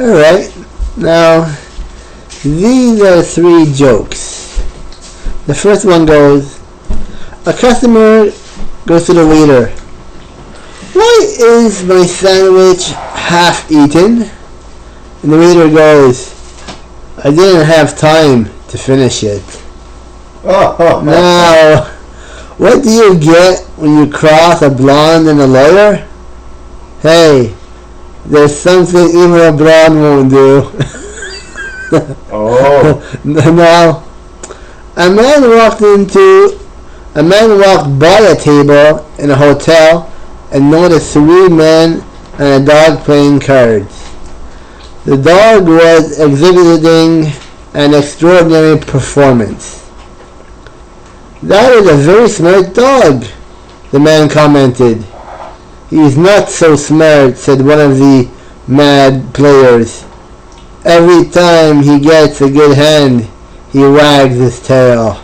Alright, now these are three jokes. The first one goes, a customer goes to the waiter. Why is my sandwich half eaten? And the waiter goes, I didn't have time to finish it. Now, what do you get when you cross a blonde and a lawyer? Hey, there's something even a blonde won't do. Now, a man walked by a table in a hotel and noticed three men and a dog playing cards. The dog was exhibiting an extraordinary performance. That is a very smart dog, the man commented. He's not so smart, said one of the mad players. Every time he gets a good hand, he wags his tail.